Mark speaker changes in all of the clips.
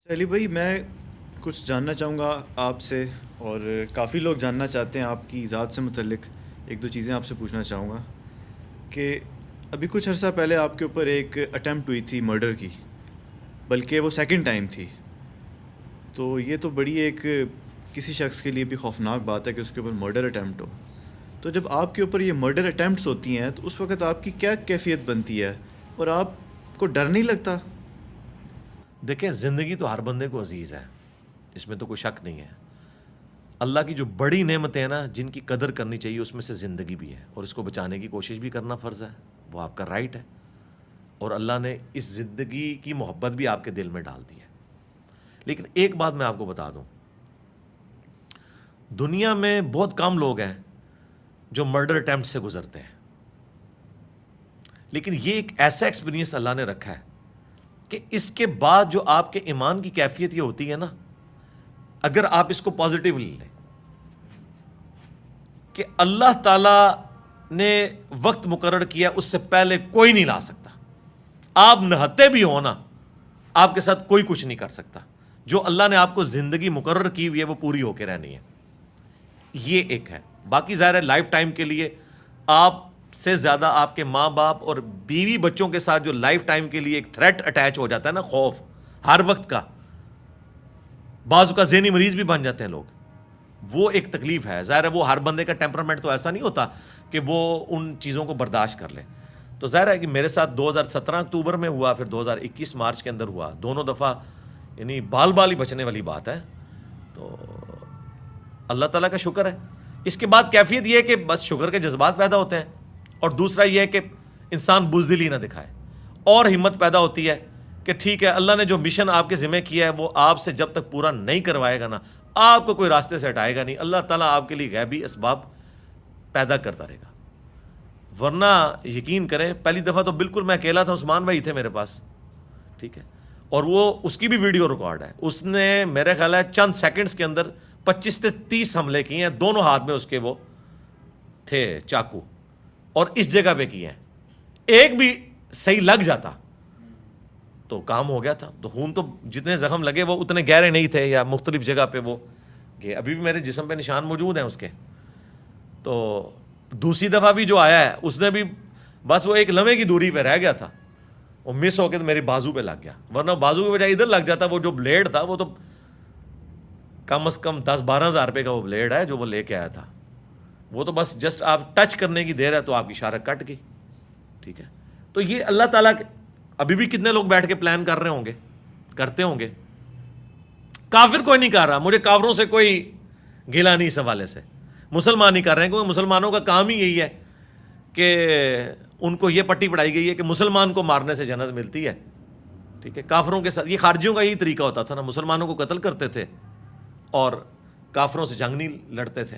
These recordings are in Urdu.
Speaker 1: علی بھائی، میں کچھ جاننا چاہوں گا آپ سے، اور کافی لوگ جاننا چاہتے ہیں آپ کی ذات سے متعلق۔ ایک دو چیزیں آپ سے پوچھنا چاہوں گا کہ ابھی کچھ عرصہ پہلے آپ کے اوپر ایک اٹیمپٹ ہوئی تھی مرڈر کی، بلکہ وہ سیکنڈ ٹائم تھی۔ تو یہ تو بڑی ایک کسی شخص کے لیے بھی خوفناک بات ہے کہ اس کے اوپر مرڈر اٹیمپٹ ہو۔ تو جب آپ کے اوپر یہ مرڈر اٹیمپٹس ہوتی ہیں تو اس وقت آپ کی کیا کیفیت بنتی ہے، اور آپ کو ڈر نہیں لگتا؟
Speaker 2: دیکھیں، زندگی تو ہر بندے کو عزیز ہے، اس میں تو کوئی شک نہیں ہے۔ اللہ کی جو بڑی نعمتیں ہیں نا، جن کی قدر کرنی چاہیے، اس میں سے زندگی بھی ہے، اور اس کو بچانے کی کوشش بھی کرنا فرض ہے، وہ آپ کا رائٹ ہے۔ اور اللہ نے اس زندگی کی محبت بھی آپ کے دل میں ڈال دی ہے۔ لیکن ایک بات میں آپ کو بتا دوں، دنیا میں بہت کم لوگ ہیں جو مرڈر اٹیمپٹ سے گزرتے ہیں، لیکن یہ ایک ایسا ایکسپیرینس اللہ نے رکھا ہے کہ اس کے بعد جو آپ کے ایمان کی کیفیت یہ ہوتی ہے نا، اگر آپ اس کو پازیٹیولی لیں کہ اللہ تعالی نے وقت مقرر کیا، اس سے پہلے کوئی نہیں لا سکتا۔ آپ نہتے بھی ہو نا، آپ کے ساتھ کوئی کچھ نہیں کر سکتا۔ جو اللہ نے آپ کو زندگی مقرر کی ہوئی ہے وہ پوری ہو کے رہنی ہے، یہ ایک ہے۔ باقی ظاہر ہے لائف ٹائم کے لیے آپ سے زیادہ آپ کے ماں باپ اور بیوی بچوں کے ساتھ جو لائف ٹائم کے لیے ایک تھریٹ اٹیچ ہو جاتا ہے نا، خوف ہر وقت کا، بعض کا ذہنی مریض بھی بن جاتے ہیں لوگ، وہ ایک تکلیف ہے۔ ظاہر ہے وہ ہر بندے کا ٹیمپرامنٹ تو ایسا نہیں ہوتا کہ وہ ان چیزوں کو برداشت کر لے۔ تو ظاہر ہے کہ میرے ساتھ 2017 اکتوبر میں ہوا، پھر 2021 مارچ کے اندر ہوا، دونوں دفعہ یعنی بال بال ہی بچنے والی بات ہے۔ تو اللہ تعالیٰ کا شکر ہے۔ اس کے بعد کیفیت یہ ہے کہ بس شکر کے جذبات پیدا ہوتے ہیں، اور دوسرا یہ ہے کہ انسان بزدلی نہ دکھائے، اور ہمت پیدا ہوتی ہے کہ ٹھیک ہے، اللہ نے جو مشن آپ کے ذمہ کیا ہے وہ آپ سے جب تک پورا نہیں کروائے گا نا، آپ کو کوئی راستے سے ہٹائے گا نہیں۔ اللہ تعالیٰ آپ کے لیے غیبی اسباب پیدا کرتا رہے گا۔ ورنہ یقین کریں، پہلی دفعہ تو بالکل میں اکیلا تھا، عثمان بھائی تھے میرے پاس، ٹھیک ہے، اور وہ اس کی بھی ویڈیو ریکارڈ ہے۔ اس نے میرے خیال ہے چند سیکنڈز کے اندر 25 سے 30 حملے کیے ہیں، دونوں ہاتھ میں اس کے وہ تھے چاقو، اور اس جگہ پہ کیے ہیں۔ ایک بھی صحیح لگ جاتا تو کام ہو گیا تھا۔ تو خون تو جتنے زخم لگے وہ اتنے گہرے نہیں تھے، یا مختلف جگہ پہ وہ گئے، ابھی بھی میرے جسم پہ نشان موجود ہیں اس کے۔ تو دوسری دفعہ بھی جو آیا ہے اس نے بھی بس وہ ایک لمحے کی دوری پہ رہ گیا تھا، وہ مس ہو کے تو میری بازو پہ لگ گیا، ورنہ بازو کے بجائے ادھر لگ جاتا۔ وہ جو بلیڈ تھا وہ تو کم از کم 10-12 ہزار روپے کا وہ بلیڈ ہے جو وہ لے کے آیا تھا، وہ تو بس جسٹ آپ ٹچ کرنے کی دیر ہے تو آپ کی شارک کٹ گئی، ٹھیک ہے۔ تو یہ اللہ تعالیٰ کے ابھی بھی کتنے لوگ بیٹھ کے پلان کر رہے ہوں گے، کرتے ہوں گے۔ کافر کوئی نہیں کر رہا، مجھے کافروں سے کوئی گلا نہیں اس حوالے سے، مسلمان نہیں کر رہے ہیں، کیونکہ مسلمانوں کا کام ہی یہی ہے کہ ان کو یہ پٹی پڑھائی گئی ہے کہ مسلمان کو مارنے سے جنت ملتی ہے، ٹھیک ہے۔ کافروں کے ساتھ یہ خارجیوں کا یہی طریقہ ہوتا تھا نا، مسلمانوں کو قتل کرتے تھے اور کافروں سے جنگ نہیں لڑتے تھے،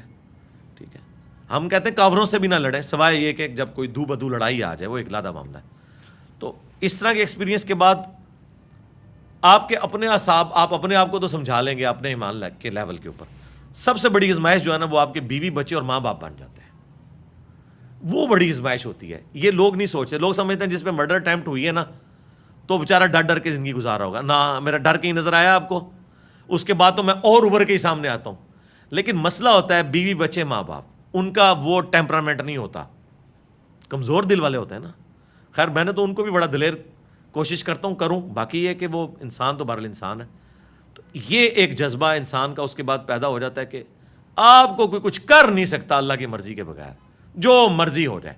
Speaker 2: ٹھیک ہے۔ ہم کہتے ہیں کافروں سے بھی نہ لڑیں، سوائے یہ کہ جب کوئی دو بدو لڑائی آ جائے، وہ ایک علیحدہ معاملہ ہے۔ تو اس طرح کے ایکسپیرینس کے بعد آپ کے اپنے اعصاب، آپ اپنے آپ کو تو سمجھا لیں گے اپنے ایمان کے لیول کے اوپر۔ سب سے بڑی آزمائش جو ہے نا، وہ آپ کے بیوی بچے اور ماں باپ بن جاتے ہیں، وہ بڑی آزمائش ہوتی ہے۔ یہ لوگ نہیں سوچتے، لوگ سمجھتے ہیں جس پہ مرڈر اٹیمپٹ ہوئی ہے نا تو بیچارہ ڈر ڈر کے زندگی گزارا ہوگا۔ نہ، میرا ڈر کہیں نظر آیا آپ کو؟ اس کے بعد تو میں اور ابھر کے ہی سامنے آتا ہوں۔ لیکن مسئلہ ہوتا ہے بیوی بچے ماں باپ، ان کا وہ ٹیمپرامنٹ نہیں ہوتا، کمزور دل والے ہوتے ہیں نا۔ خیر میں نے تو ان کو بھی بڑا دلیر کوشش کرتا ہوں کروں، باقی یہ کہ وہ انسان تو بہرحال انسان ہے۔ تو یہ ایک جذبہ انسان کا اس کے بعد پیدا ہو جاتا ہے کہ آپ کو کوئی کچھ کر نہیں سکتا اللہ کی مرضی کے بغیر، جو مرضی ہو جائے۔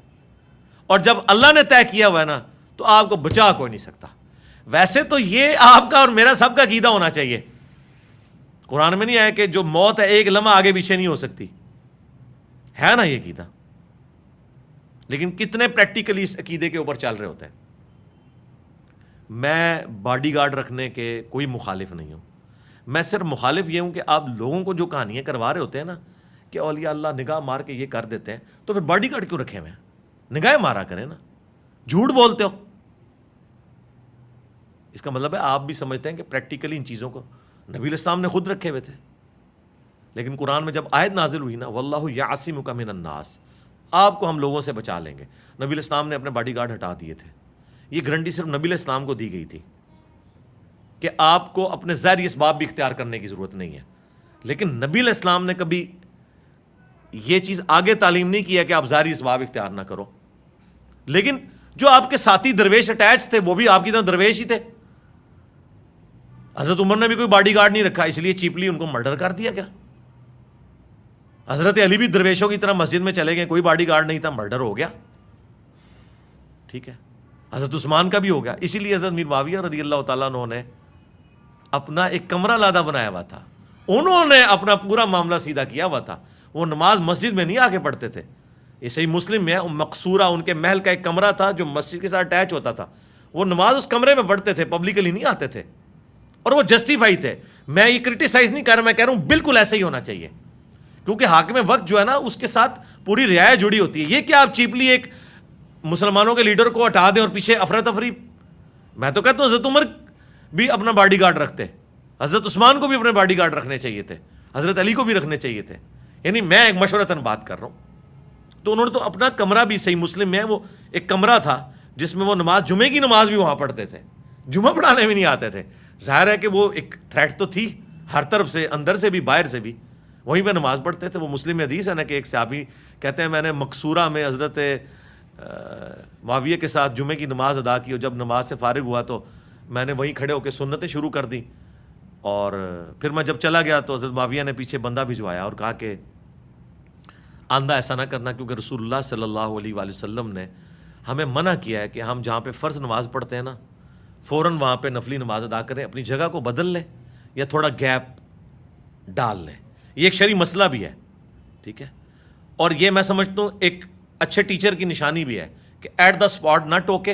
Speaker 2: اور جب اللہ نے طے کیا ہوا ہے نا تو آپ کو بچا کوئی نہیں سکتا۔ ویسے تو یہ آپ کا اور میرا سب کا عقیدہ ہونا چاہیے۔ قرآن میں نہیں آیا کہ جو موت ہے ایک لمحہ آگے پیچھے نہیں ہو سکتی، ہے نا یہ عقیدہ؟ لیکن کتنے پریکٹیکلی اس عقیدے کے اوپر چل رہے ہوتے ہیں۔ میں باڈی گارڈ رکھنے کے کوئی مخالف نہیں ہوں، میں صرف مخالف یہ ہوں کہ آپ لوگوں کو جو کہانیاں کروا رہے ہوتے ہیں نا کہ اولیاء اللہ نگاہ مار کے یہ کر دیتے ہیں، تو پھر باڈی گارڈ کیوں رکھے ہوئے ہیں؟ نگاہ مارا کریں نا، جھوٹ بولتے ہو۔ اس کا مطلب ہے آپ بھی سمجھتے ہیں کہ پریکٹیکلی ان چیزوں کو نبی علیہ السلام نے خود رکھے ہوئے تھے، لیکن قرآن میں جب آیت نازل ہوئی نا واللہ یعصمک من الناس، آپ کو ہم لوگوں سے بچا لیں گے، نبی علیہ السلام نے اپنے باڈی گارڈ ہٹا دیے تھے۔ یہ گارنٹی صرف نبی علیہ السلام کو دی گئی تھی، کہ آپ کو اپنے ظاہری اسباب بھی اختیار کرنے کی ضرورت نہیں ہے. لیکن نبی علیہ السلام نے کبھی یہ چیز آگے تعلیم نہیں کیا کہ آپ ظاہری اسباب اختیار نہ کرو. لیکن جو آپ کے ساتھی درویش اٹیچ تھے وہ بھی آپ کی طرح درویش ہی تھے. حضرت عمر نے بھی کوئی باڈی گارڈ نہیں رکھا, اس لیے چیپلی ان کو مرڈر کر دیا گیا. حضرت علی بھی درویشوں کی طرح مسجد میں چلے گئے, کوئی باڈی گارڈ نہیں تھا, مرڈر ہو گیا. ٹھیک ہے, حضرت عثمان کا بھی ہو گیا. اسی لیے حضرت میر معاویہ رضی اللہ تعالیٰ عنہ نے اپنا ایک کمرہ لادہ بنایا ہوا تھا. انہوں نے اپنا پورا معاملہ سیدھا کیا ہوا تھا. وہ نماز مسجد میں نہیں آ کے پڑھتے تھے. یہ صحیح مسلم میں ہے, مقصورہ ان کے محل کا ایک کمرہ تھا جو مسجد کے ساتھ اٹیچ ہوتا تھا. وہ نماز اس کمرے میں پڑھتے تھے, پبلکلی نہیں آتے تھے, اور وہ جسٹیفائی تھے. میں یہ کرٹیسائز نہیں کر رہا, میں کہہ رہا ہوں بالکل ایسا ہی ہونا چاہیے, کیونکہ حاکم وقت جو ہے نا اس کے ساتھ پوری رعایا جڑی ہوتی ہے. یہ کہ آپ چیپلی ایک مسلمانوں کے لیڈر کو ہٹا دیں اور پیچھے افراتفری. میں تو کہتا ہوں حضرت عمر بھی اپنا باڈی گارڈ رکھتے, حضرت عثمان کو بھی اپنے باڈی گارڈ رکھنے چاہیے تھے, حضرت علی کو بھی رکھنے چاہیے تھے. یعنی میں ایک مشورتاً بات کر رہا ہوں. تو انہوں نے تو اپنا کمرہ بھی, صحیح مسلم میں وہ ایک کمرہ تھا جس میں وہ نماز, جمعے کی نماز بھی وہاں پڑھتے تھے, جمعہ پڑھانے بھی نہیں آتے تھے. ظاہر ہے کہ وہ ایک تھریٹ تو تھی ہر طرف سے, اندر سے بھی باہر سے بھی. وہیں پہ نماز پڑھتے تھے. وہ مسلم حدیث ہے نا کہ ایک صحابی کہتے ہیں میں نے مقصورہ میں حضرت معاویہ کے ساتھ جمعے کی نماز ادا کی, اور جب نماز سے فارغ ہوا تو میں نے وہیں کھڑے ہو کے سنتیں شروع کر دیں. اور پھر میں جب چلا گیا تو حضرت معاویہ نے پیچھے بندہ بھجوایا اور کہا کہ آندہ ایسا نہ کرنا, کیونکہ رسول اللہ صلی اللہ علیہ وآلہ وسلم نے ہمیں منع کیا ہے کہ ہم جہاں پہ فرض نماز پڑھتے ہیں نا فوراً وہاں پہ نفلی نماز ادا کریں, اپنی جگہ کو بدل لیں یا تھوڑا گیپ ڈال لیں. یہ ایک شرعی مسئلہ بھی ہے. ٹھیک ہے, اور یہ میں سمجھتا ہوں ایک اچھے ٹیچر کی نشانی بھی ہے کہ ایٹ دا اسپاٹ نہ ٹوکے,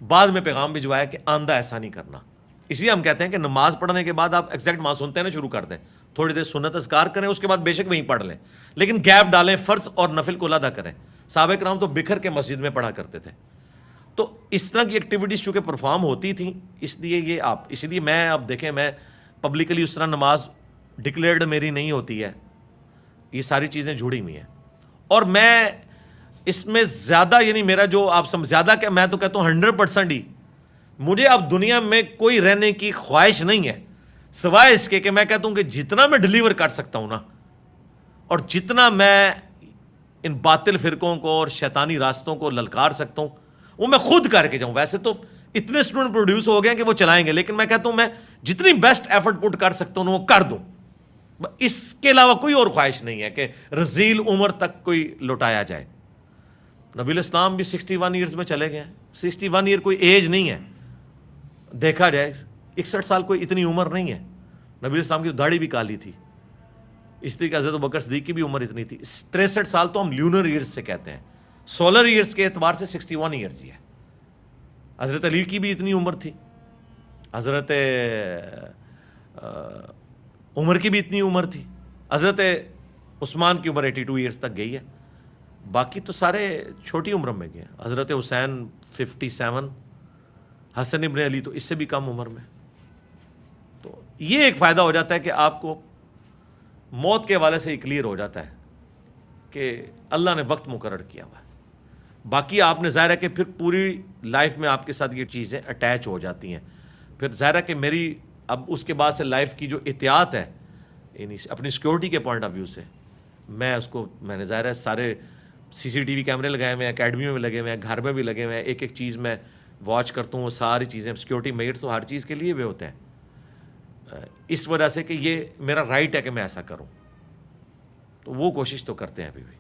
Speaker 2: بعد میں پیغام بھجوایا کہ آندہ ایسا نہیں کرنا. اس لیے ہم کہتے ہیں کہ نماز پڑھنے کے بعد آپ ایگزیکٹ وہاں سنتے ہیں نا شروع کر دیں, تھوڑی دیر سنت اذکار کریں, اس کے بعد بے شک وہیں پڑھ لیں, لیکن گیپ ڈالیں, فرض اور نفل کو علیحدہ کریں. صحابہ کرام تو بکھر کے مسجد میں پڑھا کرتے تھے. تو اس طرح کی ایکٹیویٹیز چونکہ پرفارم ہوتی تھیں, اس لیے یہ آپ, اس لیے میں اب دیکھیں میں پبلکلی اس طرح نماز ڈکلیئرڈ میری نہیں ہوتی ہے. یہ ساری چیزیں جڑی ہوئی ہیں, اور میں اس میں زیادہ, یعنی میرا جو آپ زیادہ کہ میں تو کہتا ہوں 100% ہی مجھے اب دنیا میں کوئی رہنے کی خواہش نہیں ہے, سوائے اس کے کہ میں کہتا ہوں کہ جتنا میں ڈلیور کر سکتا ہوں نا, اور جتنا میں ان باطل فرقوں کو اور شیطانی راستوں کو للکار سکتا ہوں وہ میں خود کر کے جاؤں. ویسے تو اتنے اسٹوڈنٹ پروڈیوس ہو گئے ہیں کہ وہ چلائیں گے, لیکن میں کہتا ہوں میں جتنی بیسٹ ایفرٹ پٹ کر سکتا ہوں وہ کر دوں. اس کے علاوہ کوئی اور خواہش نہیں ہے کہ رذیل عمر تک کوئی لوٹایا جائے. نبی علیہ السلام بھی 61 ایئرز میں چلے گئے. 61 ایئر کوئی ایج نہیں ہے, دیکھا جائے 61 سال کوئی اتنی عمر نہیں ہے. نبی علیہ السلام کی تو داڑھی بھی کالی تھی, اس طریقے حضرت بکر صدیق کی بھی عمر اتنی تھی. 63 سال تو ہم لیونر ایئرز سے کہتے ہیں, سولر ایئرز کے اعتبار سے 61 ایئرز ہی ہے. حضرت علی کی بھی اتنی عمر تھی, حضرت عمر کی بھی اتنی عمر تھی, حضرت عثمان کی عمر 82 ایئرز تک گئی ہے. باقی تو سارے چھوٹی عمر میں گئے. حضرت حسین 57, حسن ابن علی تو اس سے بھی کم عمر میں. تو یہ ایک فائدہ ہو جاتا ہے کہ آپ کو موت کے حوالے سے یہ کلیئر ہو جاتا ہے کہ اللہ نے وقت مقرر کیا ہوا ہے. باقی آپ نے ظاہر ہے کہ پھر پوری لائف میں آپ کے ساتھ یہ چیزیں اٹیچ ہو جاتی ہیں. پھر ظاہر ہے کہ میری اب اس کے بعد سے لائف کی جو احتیاط ہے یعنی اپنی سیکورٹی کے پوائنٹ آف ویو سے میں نے ظاہر ہے سارے CCTV کیمرے لگائے ہوئے ہیں, اکیڈمی میں لگے ہوئے ہیں, گھر میں بھی لگے ہوئے ہیں. ایک ایک چیز میں واچ کرتا ہوں, وہ ساری چیزیں سیکورٹی میئرس تو ہر چیز کے لیے بھی ہوتے ہیں, اس وجہ سے کہ یہ میرا رائٹ ہے کہ میں ایسا کروں. تو وہ کوشش تو کرتے ہیں ابھی بھی.